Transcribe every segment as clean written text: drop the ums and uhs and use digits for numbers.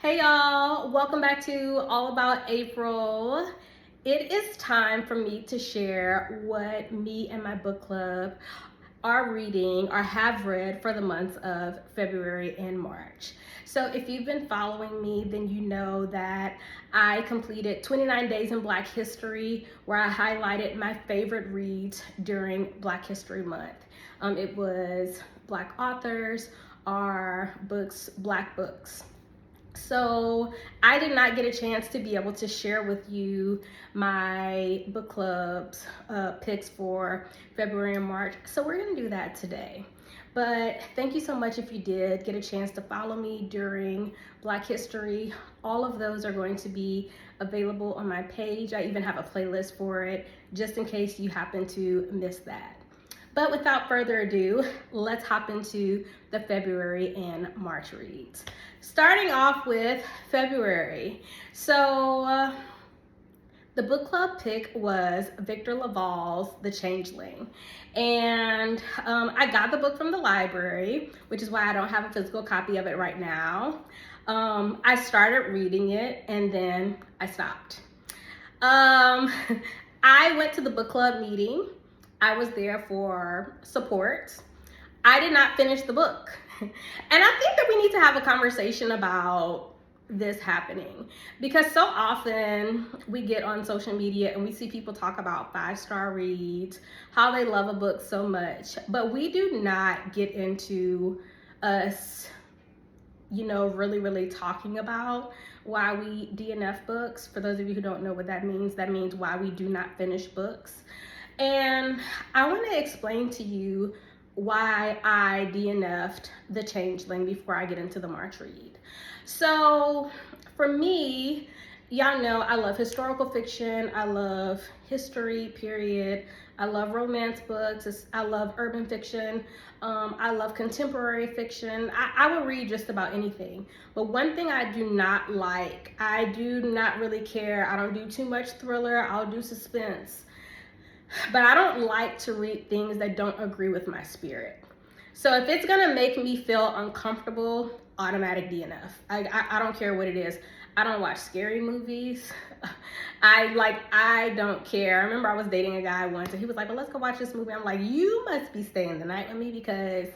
Hey y'all, welcome back to All About April. It is time for me to share what me and my book club are reading or have read for the months of February and March. So if you've been following me, then you know that I completed 29 Days in Black History, where I highlighted my favorite reads during Black History Month. It was Black authors or books, Black books. So I did not get a chance to be able to share with you my book club's picks for February and March. So we're gonna do that today. But thank you so much if you did get a chance to follow me during Black History. All of those are going to be available on my page. I even have a playlist for it, just in case you happen to miss that. But without further ado, let's hop into the February and March reads. Starting off with February. So the book club pick was Victor LaValle's The Changeling. And I got the book from the library, which is why I don't have a physical copy of it right now. I started reading it and then I stopped. I went to the book club meeting. I was there for support. I did not finish the book. And I think that we need to have a conversation about this happening, because so often we get on social media and we see people talk about 5-star reads, how they love a book so much, but we do not get into us, really talking about why we DNF books. For those of you who don't know what that means why we do not finish books. And I want to explain to you why I DNF'd The Changeling before I get into the March read. So for me, y'all know I love historical fiction. I love history, period. I love romance books. I love urban fiction. I love contemporary fiction. I will read just about anything. But one thing I do not like, I do not really care. I don't do too much thriller. I'll do suspense. But I don't like to read things that don't agree with my spirit. So if it's gonna make me feel uncomfortable, automatic DNF. I don't care what it is. I don't watch scary movies. I don't care. I remember I was dating a guy once and he was like, well, let's go watch this movie. I'm like, you must be staying the night with me, because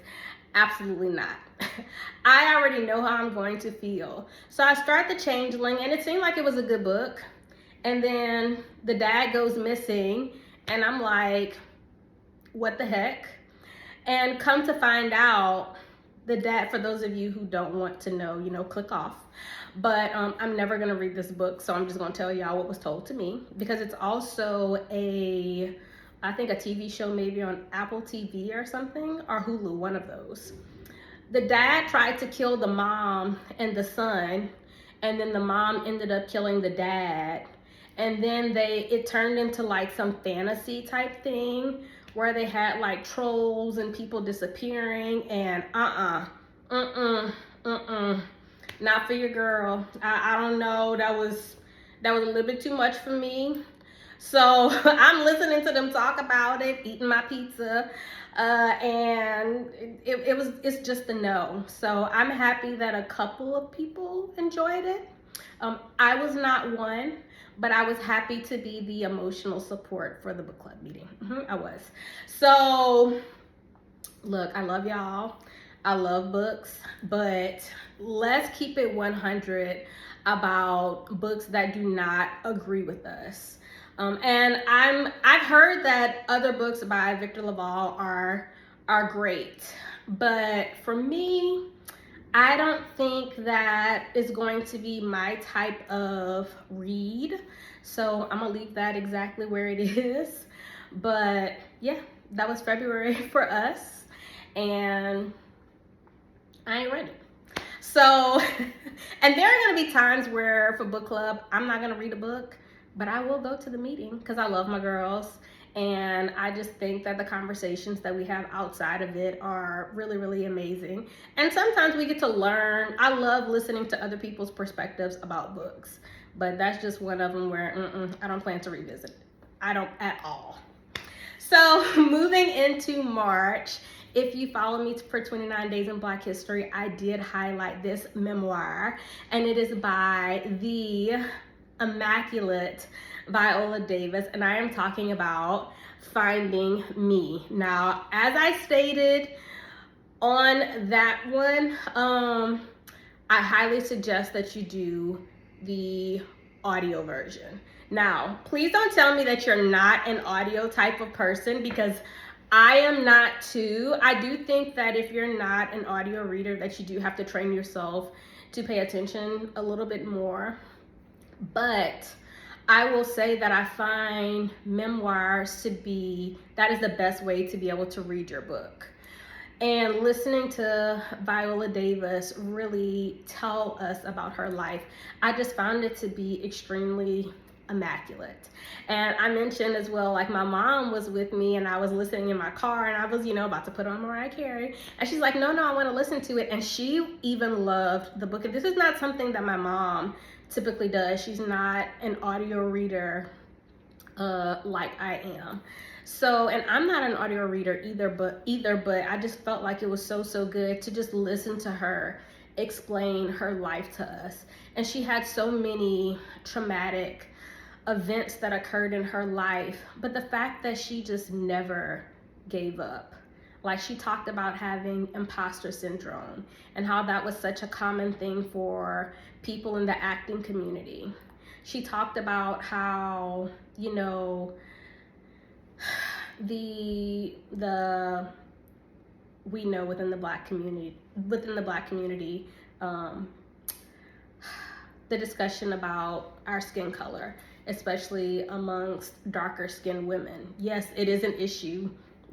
absolutely not. I already know how I'm going to feel. So I start The Changeling and it seemed like it was a good book. And then the dad goes missing and I'm like, what the heck? And come to find out, the dad, for those of you who don't want to know, click off. But I'm never gonna read this book, so I'm just gonna tell y'all what was told to me, because it's also I think a TV show maybe on Apple TV or something, or Hulu, one of those. The dad tried to kill the mom and the son, and then the mom ended up killing the dad. And then it turned into like some fantasy type thing where they had like trolls and people disappearing, and not for your girl. I don't know, that was a little bit too much for me. So I'm listening to them talk about it, eating my pizza, and it's just a no. So I'm happy that a couple of people enjoyed it. I was not one, but I was happy to be the emotional support for the book club meeting. I was. So look, I love y'all. I love books, but let's keep it 100 about books that do not agree with us. And I've heard that other books by Victor LaValle are great, but for me, I don't think that is going to be my type of read. So I'm gonna leave that exactly where it is. But yeah, that was February for us, and I ain't ready. So, and there are gonna be times where for book club, I'm not gonna read a book, but I will go to the meeting because I love my girls. And I just think that the conversations that we have outside of it are really, really amazing. And sometimes we get to learn. I love listening to other people's perspectives about books, but that's just one of them where I don't plan to revisit it. I don't at all. So moving into March, if you follow me for 29 Days in Black History, I did highlight this memoir, and it is by the immaculate Viola Davis, and I am talking about Finding Me. Now, as I stated on that one, I highly suggest that you do the audio version. Now, please don't tell me that you're not an audio type of person, because I am not too. I do think that if you're not an audio reader, that you do have to train yourself to pay attention a little bit more. But I will say that I find memoirs to be, that is the best way to be able to read your book. And listening to Viola Davis really tell us about her life, I just found it to be extremely immaculate. And I mentioned as well, like, my mom was with me and I was listening in my car, and I was, about to put on Mariah Carey. And she's like, no, I want to listen to it. And she even loved the book. And this is not something that my mom typically does. She's not an audio reader like I am. So, and I'm not an audio reader either, but I just felt like it was so good to just listen to her explain her life to us. And she had so many traumatic events that occurred in her life, but the fact that she just never gave up. Like, she talked about having imposter syndrome and how that was such a common thing for people in the acting community. She talked about how, we know within the black community, the discussion about our skin color, especially amongst darker skinned women. Yes, it is an issue.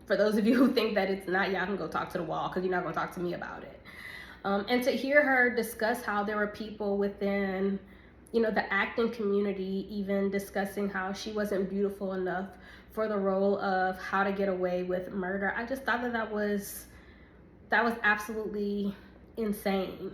For those of you who think that it's not, y'all can go talk to the wall, because you're not going to talk to me about it. And to hear her discuss how there were people within, the acting community even discussing how she wasn't beautiful enough for the role of How to Get Away with Murder. I just thought that was absolutely insane.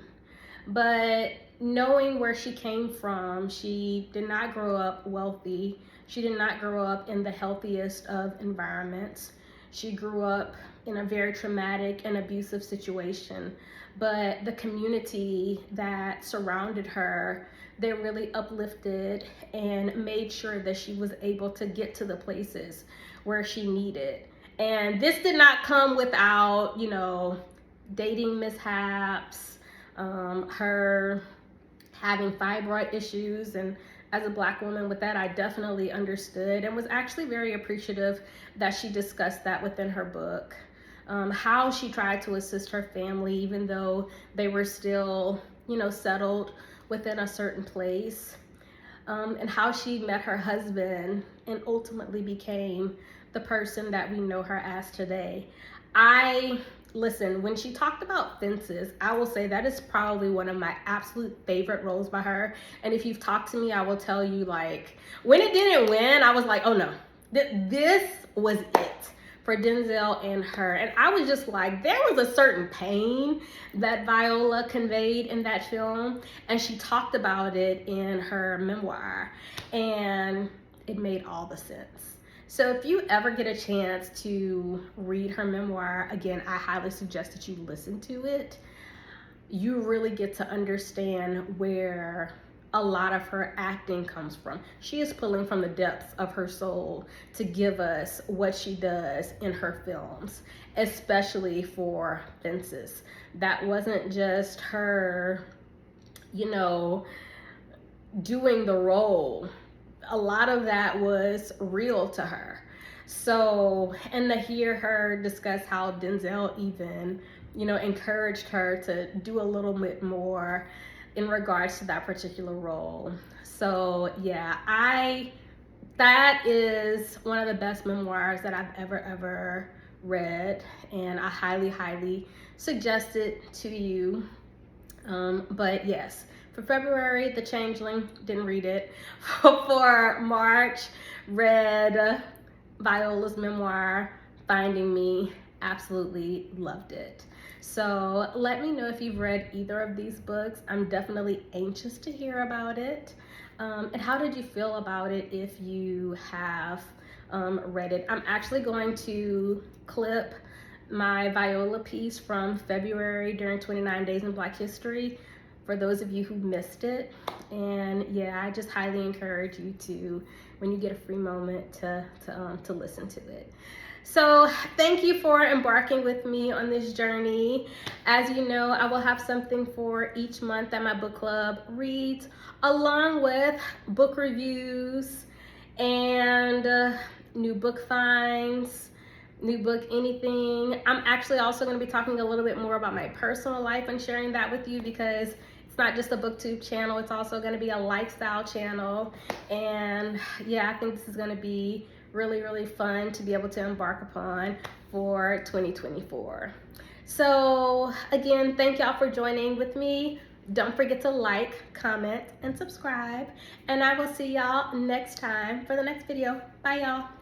But knowing where she came from, she did not grow up wealthy. She did not grow up in the healthiest of environments. She grew up in a very traumatic and abusive situation. But the community that surrounded her, they really uplifted and made sure that she was able to get to the places where she needed. And this did not come without, dating mishaps, her having fibroid issues. And as a black woman with that, I definitely understood and was actually very appreciative that she discussed that within her book. How she tried to assist her family, even though they were still, settled within a certain place. And how she met her husband and ultimately became the person that we know her as today. Listen, when she talked about Fences, I will say that is probably one of my absolute favorite roles by her. And if you've talked to me, I will tell you, like, when it didn't win, I was like, oh no, this was it for Denzel and her. And I was just like, there was a certain pain that Viola conveyed in that film, and she talked about it in her memoir, and it made all the sense. So if you ever get a chance to read her memoir, again, I highly suggest that you listen to it. You really get to understand where a lot of her acting comes from. She is pulling from the depths of her soul to give us what she does in her films, especially for Fences. That wasn't just her, doing the role. A lot of that was real to her. So, and to hear her discuss how Denzel even, encouraged her to do a little bit more in regards to that particular role. So yeah, that is one of the best memoirs that I've ever read, and I highly suggest it to you. But yes, for February, The Changeling, didn't read it. For March, read Viola's memoir, Finding Me, absolutely loved it. So let me know if you've read either of these books. I'm definitely anxious to hear about it. And how did you feel about it if you have read it. I'm actually going to clip my Viola piece from February during 29 Days in Black History for those of you who missed it. And yeah, I just highly encourage you to, when you get a free moment, to listen to it. So thank you for embarking with me on this journey. As you know, I will have something for each month that my book club reads, along with book reviews and new book finds, new book anything. I'm actually also going to be talking a little bit more about my personal life and sharing that with you, because it's not just a booktube channel, it's also going to be a lifestyle channel. And yeah, I think this is going to be really, really fun to be able to embark upon for 2024. So again, thank y'all for joining with me. Don't forget to like, comment, and subscribe. And I will see y'all next time for the next video. Bye, y'all.